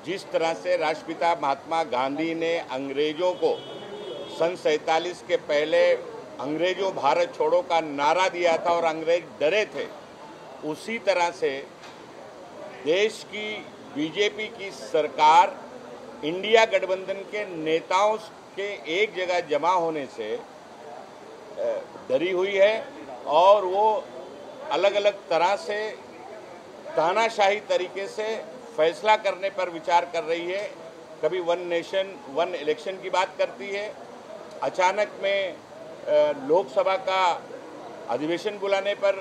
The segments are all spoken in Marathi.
जिस तरह से राष्ट्रपिता महात्मा गांधी ने अंग्रेजों को सन 47 के पहले अंग्रेजों भारत छोड़ो का नारा दिया था और अंग्रेज डरे थे, उसी तरह से देश की बीजेपी की सरकार इंडिया गठबंधन के नेताओं के एक जगह जमा होने से डरी हुई है और वो अलग अलग तरह से तानाशाही तरीके से फैसला करने पर विचार कर रही है। कभी वन नेशन वन इलेक्शन की बात करती है, अचानक में लोकसभा का अधिवेशन बुलाने पर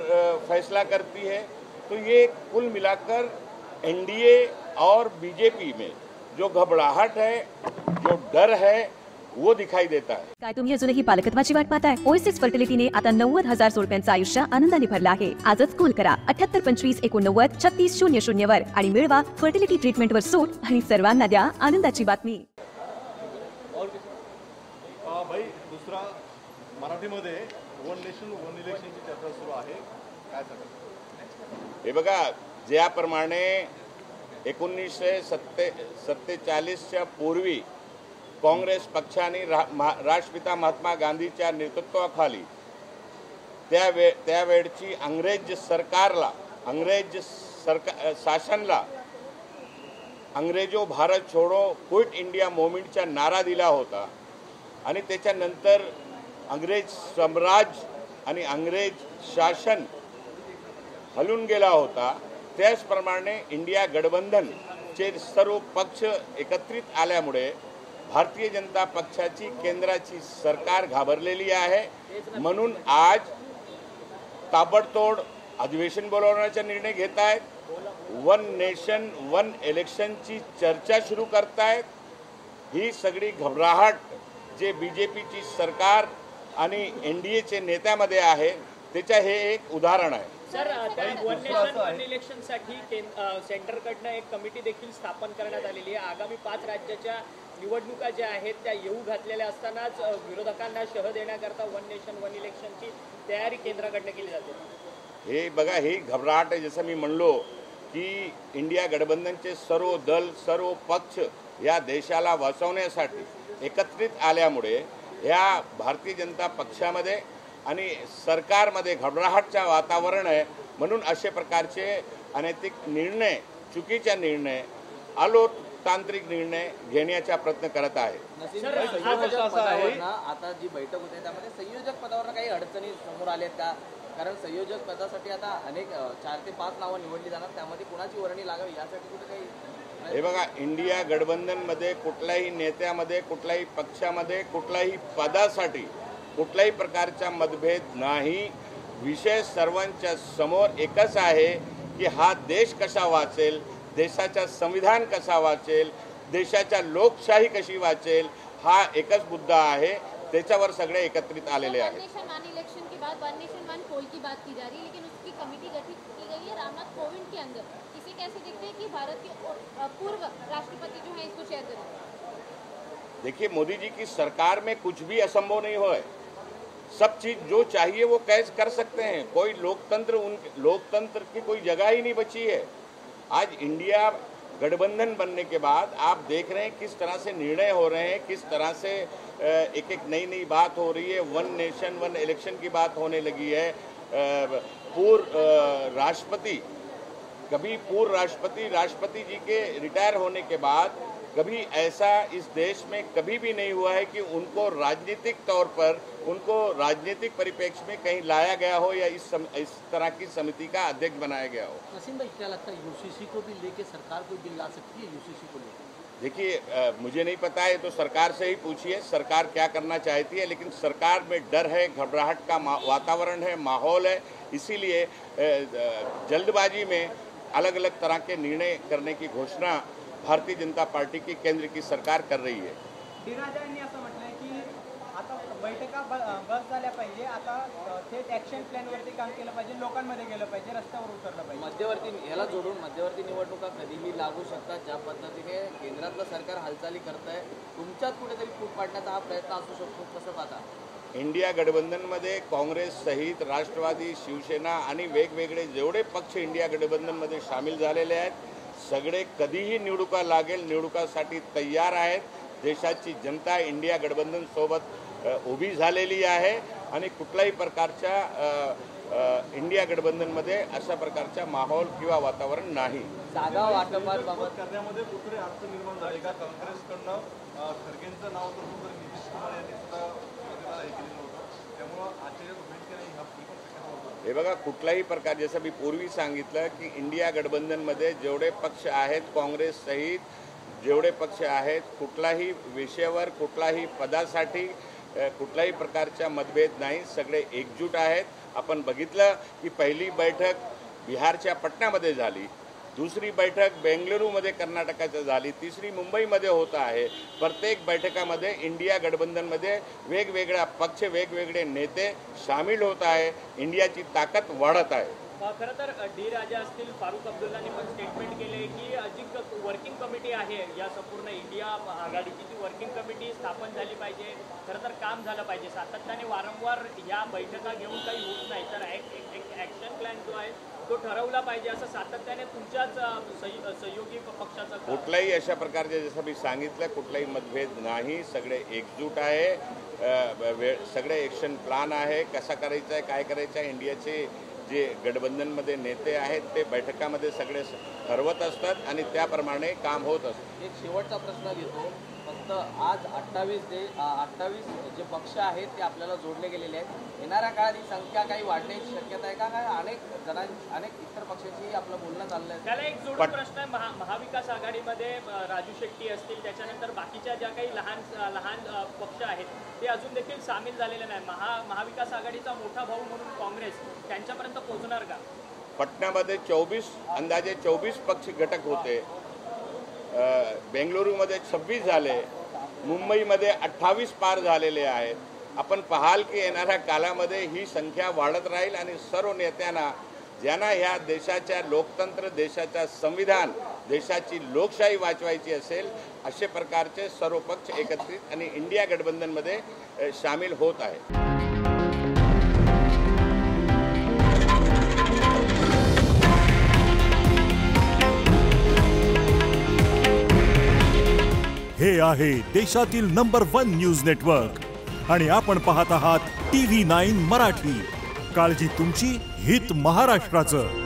फैसला करती है। तो ये कुल मिलाकर एनडीए और बीजेपी में जो घबराहट है, जो डर है, वो दिखाई देता है। काय तुम्ही अजूनही पालकत्वाची वाट पाहताय? ओएसिस फर्टिलिटीने आता 90,000 जोडप्यांचं आयुष्य आनंदाने भरलं आहे। आजच कॉल करा 78 25 89 36 00 वर आणि मिळवा फर्टिलिटी ट्रीटमेंट वर सूट आणि सर्वांना द्या आनंदाची बातमी। भाई दुसरा मराठीमध्ये वन नेशन वन इलेक्शनची चर्चा सुरू आहे, काय सांगाल? हे बघा, ज्याप्रमाणे 1947च्या पूर्वी काँग्रेस पक्षाने राष्ट्रपिता महात्मा गांधीच्या नेतृत्वाखाली त्यावेळची अंग्रेज शासनाला अंग्रेजो भारत छोडो क्विट इंडिया मूवमेंटचा नारा दिला होता आणि त्याच्यानंतर अंग्रेज साम्राज्य आणि अंग्रेज शासन हलून गेला होता। त्याचप्रमाणे इंडिया गठबंधनचे सर्व पक्ष एकत्रित आल्यामुळे भारतीय जनता पक्षाची केंद्राची सरकार घाबरलेली आहे। म्हणून आज ताबडतोड अधिवेशन बोलवण्याचा निर्णय घेत आहेत, वन नेशन वन इलेक्शनची चर्चा सुरू करतायत। ही सगळी घबराहट जे बीजेपीची सरकार आणि एनडीएचे नेत्यामध्ये आहे त्याचे हे एक उदाहरण आहे। सर, वन नेशन वन इलेक्शनसाठी सेंटरकडनं एक कमिटी देखील स्थापन करण्यात आलेली आहे। आगामी 5 राज्याच्या निवडणुका ज्या आहेत त्या येऊ घातलेल्या असतानाच विरोधकांना शह देण्याकरता वन नेशन वन इलेक्शनची तयारी केंद्राकडनं केली जाते। हे बघा, ही घबराहट आहे। जसं मी म्हणलो की इंडिया गठबंधनचे सर्व दल सर्व पक्ष या देशाला वाचवण्यासाठी एकत्रित आल्यामुळे ह्या भारतीय जनता पक्षामध्ये आणि सरकारमध्ये घबराहटचे वातावरण आहे। म्हणून अशा प्रकारचे अनैतिक निर्णय, चुकीचे निर्णय, अलोकतांत्रिक निर्णय घेण्याचा प्रयत्न करत आहे। आता जी बैठक होते त्यामध्ये संयोजक पदावर काही अडचणी समोर आल्यात का? कारण संयोजक पदासाठी आता अनेक 4 ते 5 नावं निवडली जाणार, त्यामध्ये कुणाची वर्णी लागावी यासाठी कुठे काही? हे बघा, इंडिया गठबंधनमध्ये कुठल्याही नेत्यामध्ये, कुठल्याही पक्षामध्ये, कुठल्याही पदासाठी कुठल्याही प्रकारचा मतभेद नाही। विषय सर्वांच्या समोर एकच आहे की हा देश कसा वाचेल, देशाचा संविधान कसा वाचेल, देशाचा लोकशाही कशी वाचेल, हा एकच मुद्दा आहे। त्याच्यावर सगळे एकत्रित आलेले आहेत। वन नेशन वन इलेक्शन के बाद वन नेशन वन पोल की बात की जा रही है, लेकिन उसकी कमेटी गठित की गई है रामनाथ कोविंद के अंदर। इसे कैसे देखते हैं कि भारत के पूर्व राष्ट्रपति जो है इसको चेयर करेंगे? देखिए, मोदी जी की सरकार में कुछ भी असंभव नहीं हो है। सब चीज जो चाहिए वो कैसे कर सकते हैं। कोई लोकतंत्र की कोई जगह ही नहीं बची है। आज इंडिया गठबंधन बनने के बाद आप देख रहे हैं किस तरह से निर्णय हो रहे हैं, किस तरह से एक एक नई नई बात हो रही है। वन नेशन वन इलेक्शन की बात होने लगी है। राष्ट्रपति जी के रिटायर होने के बाद कभी ऐसा इस देश में कभी भी नहीं हुआ है कि उनको राजनीतिक तौर पर, उनको राजनीतिक परिप्रेक्ष्य में कहीं लाया गया हो या इस तरह की समिति का अध्यक्ष बनाया गया हो। नसीम भाई, क्या लगता है यूसीसी को भी लेके सरकार कोई बिल ला सकती है? यूसीसी को लेकर देखिए, मुझे नहीं पता है, तो सरकार से ही पूछिए सरकार क्या करना चाहती है। लेकिन सरकार में डर है, घबराहट का वातावरण है, माहौल है। इसीलिए जल्दबाजी में अलग अलग तरह के निर्णय करने की घोषणा भारतीय जनता पार्टी की केंद्र की सरकार कर रही है। राजा यांनी असं म्हटलंय की आता बैठका बस झाल्या पाहिजे, आता थेट ॲक्शन प्लॅनवरती काम केलं पाहिजे, लोकांमध्ये गेलं पाहिजे, रस्त्यावर उतरलं पाहिजे। मध्यवर्ती याला जोडून मध्यवर्ती निवडणुका कधीही लागू शकतात। ज्या पद्धतीने केंद्रातलं सरकार हालचाली करत आहे, तुमच्यात कुठेतरी फूट पाडण्याचा हा प्रयत्न असू शकतो, कसं पाहता? इंडिया गठबंधनमध्ये काँग्रेस सहित राष्ट्रवादी, शिवसेना आणि वेगवेगळे जेवढे पक्ष इंडिया गठबंधनमध्ये सामील झालेले आहेत सगळे कधीही निवडणुका लागेल निवडणुकासाठी तयार आहेत. देशाची जनता इंडिया गठबंधन सोबत उभी झालेली आहे आणि कुठल्याही प्रकारच्या इंडिया गठबंधनमध्ये अशा प्रकारचा माहोल किंवा वातावरण नाही. जागा वाटपाबाबत करण्यामध्ये कुठे अडचण निर्माण झाली का? काँग्रेसकडनं खरगेंचं नाव तर नितीश कुमार यांनी सुद्धा हे केलेलं होतं, त्यामुळं आश्चर्य होईल की नाही हा पण शक्यता होतो. हे बघा, कुठलाही प्रकार जसं मी पूर्वी सांगितलं की इंडिया गठबंधनमध्ये जेवढे पक्ष आहेत काँग्रेस सहित जेवढे पक्ष आहेत कुठलाही विषयावर कुठलाही पदासाठी कुठल्याही प्रकारचा मतभेद नाही. सगळे एकजूट आहेत. आपण बघितलं की पहिली बैठक बिहारच्या पटनामध्ये झाली, दुसरी बैठक बेंगलुरूमध्ये कर्नाटकाची झाली, तिसरी मुंबईमध्ये होत आहे. प्रत्येक बैठकामध्ये इंडिया गठबंधनमध्ये वेगवेगळ्या पक्ष वेगवेगळे नेते सामील होत आहे. इंडियाची ताकद वाढत आहे. खरं तर डी राजा असतील, फारुख अब्दुल्लांनी पण स्टेटमेंट केले की जी वर्किंग कमिटी आहे या संपूर्ण इंडिया आघाडीची ती वर्किंग कमिटी स्थापन झाली पाहिजे. खरं तर काम झालं पाहिजे. सातत्याने वारंवार या बैठका घेऊन काही होत नाही, तर एक ॲक्शन प्लॅन जो आहे तो ठरवला पाहिजे असं सातत्याने तुमच्याच सहयोगी पक्षाचं. कुठलाही अशा प्रकारचे जसं मी सांगितलं कुठलाही मतभेद नाही. सगळे एकजूट आहे. सगळे ॲक्शन प्लॅन आहे. कसा करायचं आहे काय करायचं आहे. इंडियाचे जे गठबंधनमध्ये नेते आहेत ते बैठकामध्ये सगळे ठरवत असतात आणि त्याप्रमाणे काम होत असतं. एक शेवटचा प्रश्न घेतो. फक्त आज 28 जे पक्ष आहेत ते आपल्याला जोडले गेलेले आहेत. येणाऱ्या काळात ही संख्या काही वाढण्याची शक्यता आहे का? काय अनेक इतर पक्षांशी आपलं बोलणं चाललं आहे. त्याला एक जोडून प्रश्न आहे. महाविकास आघाडीमध्ये राजू शेट्टी असतील, त्याच्यानंतर बाकीच्या ज्या काही लहान पक्ष आहेत ते अजून देखील सामील झालेले नाही. महाविकास आघाडीचा मोठा भाऊ म्हणून काँग्रेस त्यांच्यापर्यंत पोहोचणार का? पटनामध्ये अंदाजे 24 पक्ष घटक होते. बेंगलुरूमध्ये 26 झाले. मुंबईमध्ये 28 पार झालेले आहेत. आपण पाहाल की येणाऱ्या कालामध्ये ही संख्या वाढत राहील आणि सर्व नेत्यांना ज्यांना ह्या देशाच्या लोकतंत्र देशाचा संविधान देशाची लोकशाही वाचवायची असेल असे प्रकारचे सर्व पक्ष एकत्रित आणि इंडिया गठबंधनमध्ये सामील होत आहे. हे आहे देशातील नंबर 1 न्यूज नेटवर्क आणि आपण पाहत आहात TV9 मराठी. काळजी तुमची, हित महाराष्ट्राचं.